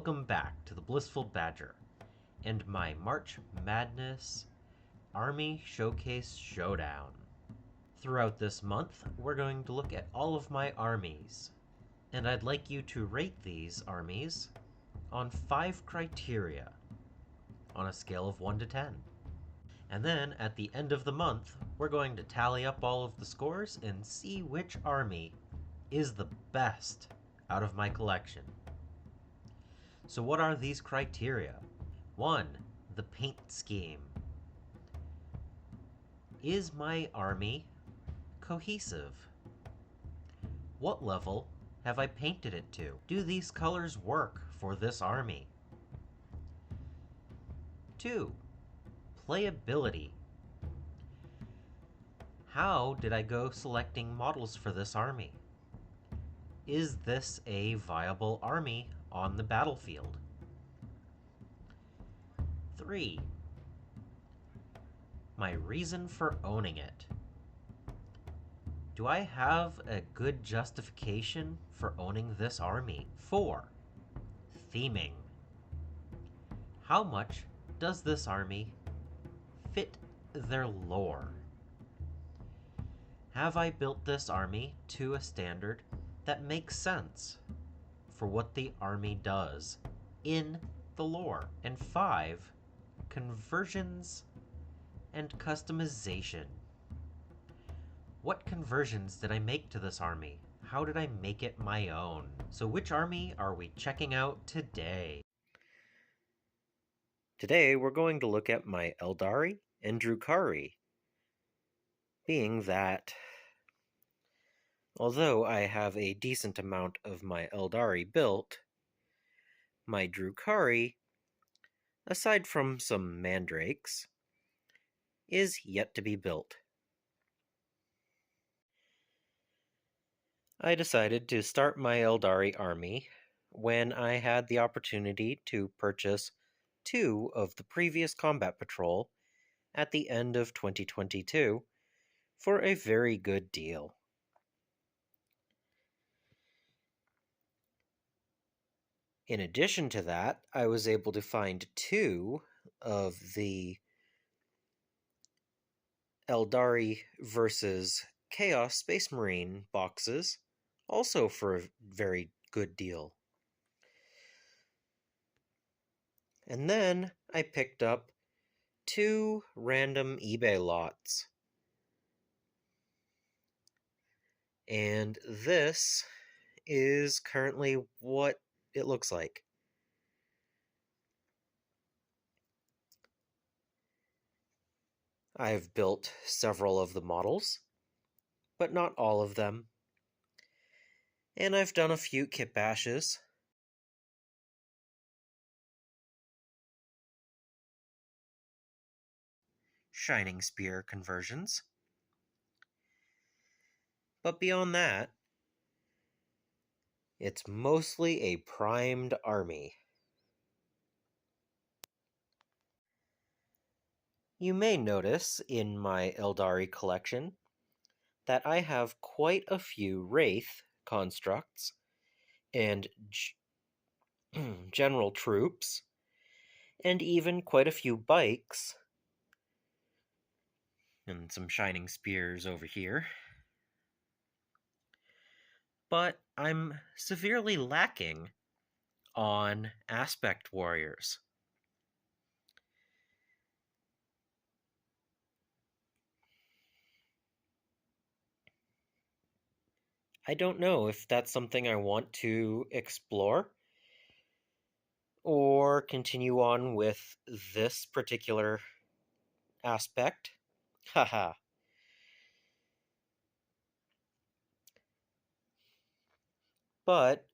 welcome back to the Blissful Badger and my March Madness Army Showcase Showdown. Throughout this month, we're going to look at all of my armies, and I'd like you to rate these armies on 5 criteria on a scale of 1 to 10. And then at the end of the month, we're going to tally up all of the scores and see which army is the best out of my collection. So what are these criteria? 1. The paint scheme. Is my army cohesive? What level have I painted it to? Do these colors work for this army? 2. Playability. How did I go selecting models for this army? Is this a viable army on the battlefield? 3. My reason for owning it. Do I have a good justification for owning this army? 4. Theming. How much does this army fit their lore? Have I built this army to a standard that makes sense for what the army does in the lore? And 5, conversions and customization. What conversions did I make to this army? How did I make it my own? So which army are we checking out today? Today we're going to look at my Aeldari and Drukhari, being that although I have a decent amount of my Aeldari built, my Drukhari, aside from some mandrakes, is yet to be built. I decided to start my Aeldari army when I had the opportunity to purchase 2 of the previous combat patrol at the end of 2022 for a very good deal. In addition to that, I was able to find 2 of the Aeldari versus Chaos Space Marine boxes, also for a very good deal. And then I picked up 2 random eBay lots. And this is currently what it looks like. I've built several of the models, but not all of them. And I've done a few kit bashes. Shining Spear conversions. But beyond that, it's mostly a primed army. You may notice in my Aeldari collection that I have quite a few Wraith constructs and general troops, and even quite a few bikes, and some Shining Spears over here. But I'm severely lacking on Aspect Warriors. I don't know if that's something I want to explore or continue on with this particular aspect. Haha. But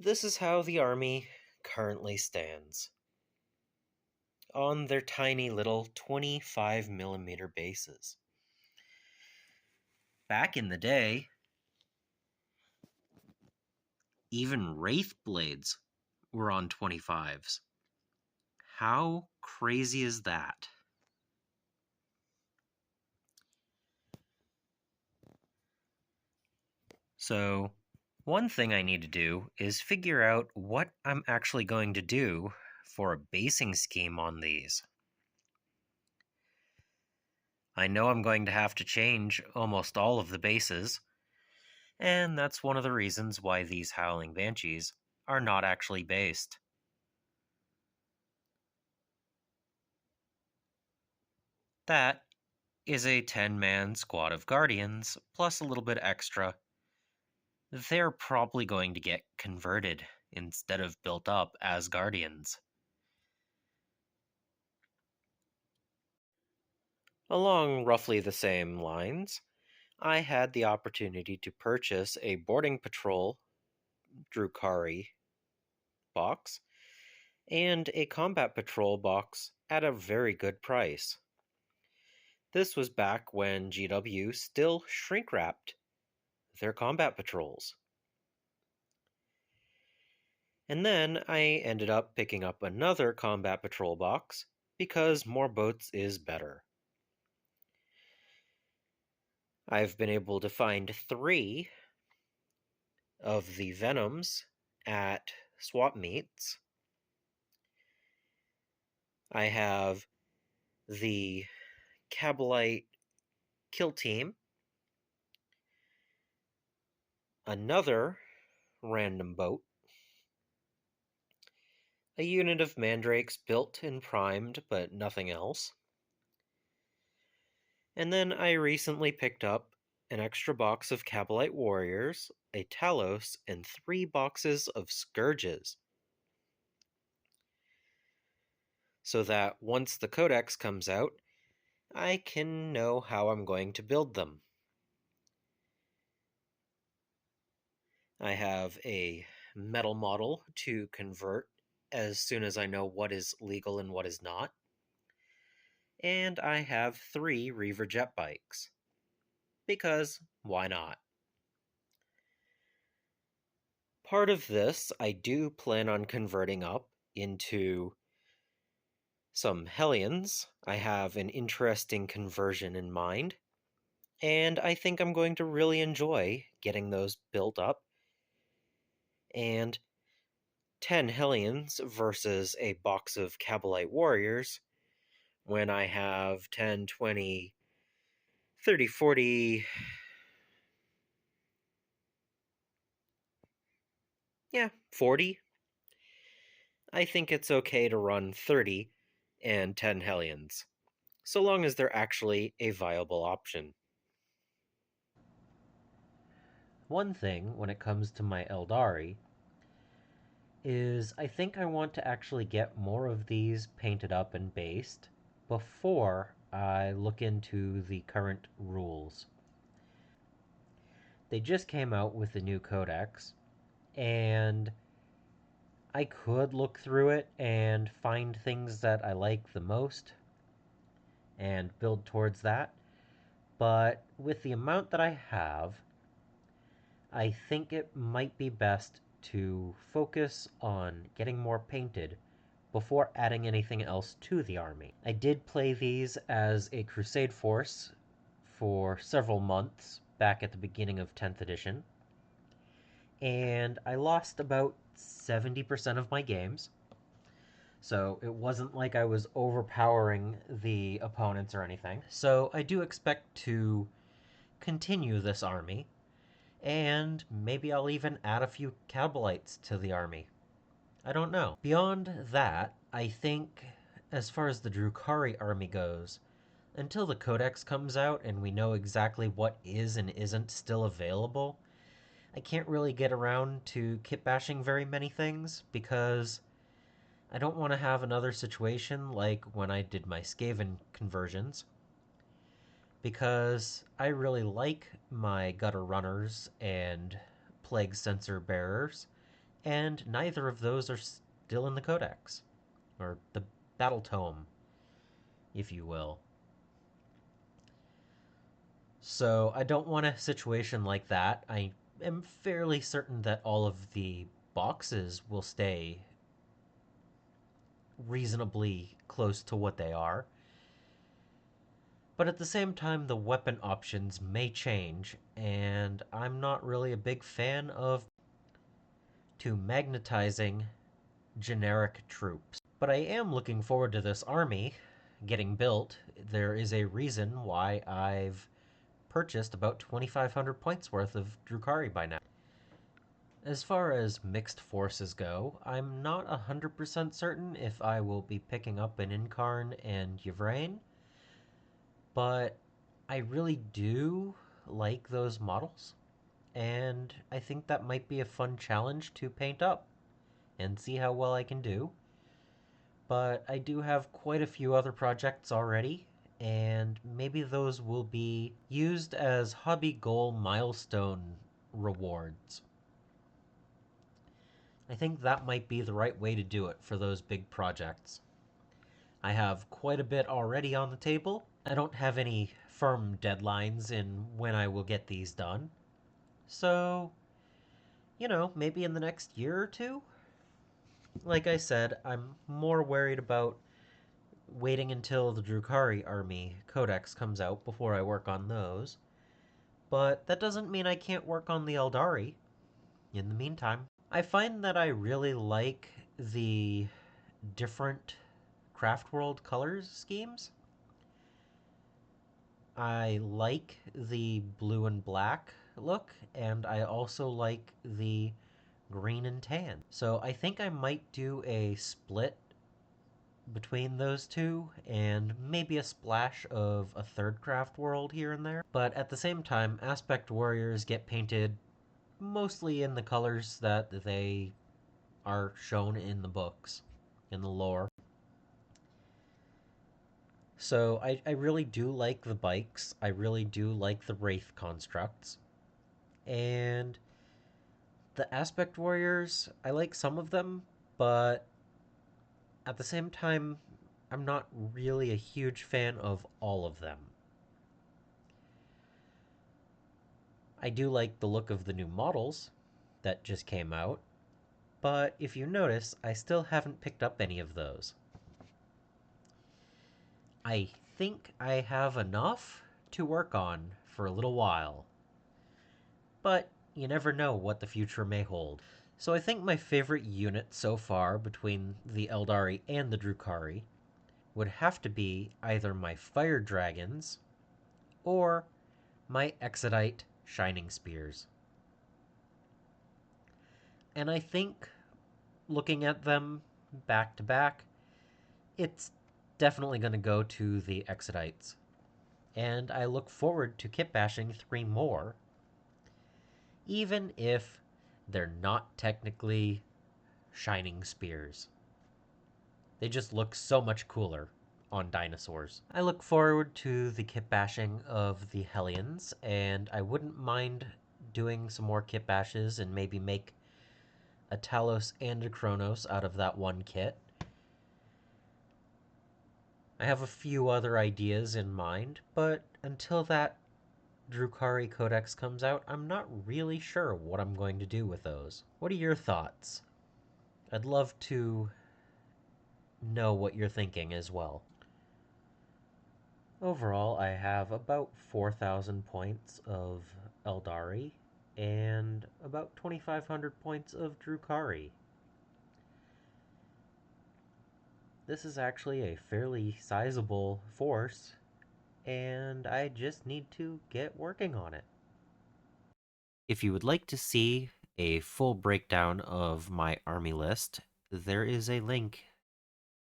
this is how the army currently stands on their tiny little 25mm bases. Back in the day, even Wraith blades were on 25s. How crazy is that? So, One thing I need to do is figure out what I'm actually going to do for a basing scheme on these. I know I'm going to have to change almost all of the bases, and that's one of the reasons why these Howling Banshees are not actually based. That is a 10-man squad of Guardians, plus a little bit extra. They're probably going to get converted instead of built up as Guardians. Along roughly the same lines, I had the opportunity to purchase a boarding patrol Drukhari box and a combat patrol box at a very good price. This was back when GW still shrink wrapped their combat patrols. And then I ended up picking up another combat patrol box because more boats is better. I've been able to find 3 of the Venoms at swap meets. I have the Cabalite Kill Team, another random boat, a unit of Mandrakes built and primed, but nothing else. And then I recently picked up an extra box of Cabalite Warriors, a Talos, and 3 boxes of Scourges. So that once the Codex comes out, I can know how I'm going to build them. I have a metal model to convert as soon as I know what is legal and what is not. And I have 3 Reaver jet bikes. Because why not? Part of this I do plan on converting up into some Hellions. I have an interesting conversion in mind, and I think I'm going to really enjoy getting those built up. And 10 Hellions versus a box of Cabalite Warriors, when I have 10, 20, 30, 40... yeah, 40. I think it's okay to run 30 and 10 Hellions, so long as they're actually a viable option. One thing when it comes to my Aeldari is I think I want to actually get more of these painted up and based before I look into the current rules. They just came out with the new codex, and I could look through it and find things that I like the most and build towards that. But with the amount that I have, I think it might be best to focus on getting more painted before adding anything else to the army. I did play these as a crusade force for several months back at the beginning of 10th edition, and I lost about 70% of my games. So it wasn't like I was overpowering the opponents or anything. So I do expect to continue this army, and maybe I'll even add a few Cabalites to the army. I don't know. Beyond that, I think, as far as the Drukhari army goes, until the Codex comes out and we know exactly what is and isn't still available, I can't really get around to kit bashing very many things because I don't want to have another situation like when I did my Skaven conversions, because I really like my Gutter Runners and Plague Sensor Bearers, and neither of those are still in the Codex, or the Battle Tome, if you will. So I don't want a situation like that. I am fairly certain that all of the boxes will stay reasonably close to what they are. But at the same time, the weapon options may change, and I'm not really a big fan of to magnetizing generic troops. But I am looking forward to this army getting built. There is a reason why I've purchased about 2,500 points worth of Drukhari by now. As far as mixed forces go, I'm not 100% certain if I will be picking up an Incarn and Yvrain, but I really do like those models, and I think that might be a fun challenge to paint up and see how well I can do. But I do have quite a few other projects already, and maybe those will be used as hobby goal milestone rewards. I think that might be the right way to do it for those big projects. I have quite a bit already on the table. I don't have any firm deadlines in when I will get these done. So, maybe in the next year or two? Like I said, I'm more worried about waiting until the Drukhari army codex comes out before I work on those. But that doesn't mean I can't work on the Aeldari in the meantime. I find that I really like the different craft world colors schemes. I like the blue and black look, and I also like the green and tan. So I think I might do a split between those two and maybe a splash of a third craft world here and there. But at the same time, aspect warriors get painted mostly in the colors that they are shown in the books, in the lore. So I really do like the bikes. I really do like the Wraith constructs. And the Aspect Warriors, I like some of them, but at the same time, I'm not really a huge fan of all of them. I do like the look of the new models that just came out, but if you notice, I still haven't picked up any of those. I think I have enough to work on for a little while, but you never know what the future may hold. So I think my favorite unit so far between the Aeldari and the Drukhari would have to be either my Fire Dragons or my Exodite Shining Spears. And I think looking at them back to back, it's definitely going to go to the Exodites. And I look forward to kit bashing 3 more, even if they're not technically Shining Spears. They just look so much cooler on dinosaurs. I look forward to the kit bashing of the Hellions, and I wouldn't mind doing some more kit bashes and maybe make a Talos and a Kronos out of that one kit. I have a few other ideas in mind, but until that Drukhari Codex comes out, I'm not really sure what I'm going to do with those. What are your thoughts? I'd love to know what you're thinking as well. Overall, I have about 4,000 points of Aeldari and about 2,500 points of Drukhari. This is actually a fairly sizable force, and I just need to get working on it. If you would like to see a full breakdown of my army list, there is a link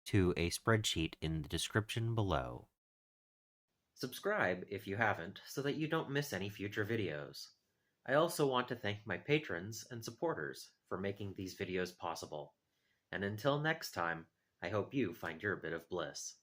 to a spreadsheet in the description below. Subscribe if you haven't, so that you don't miss any future videos. I also want to thank my patrons and supporters for making these videos possible. And until next time, I hope you find your bit of bliss.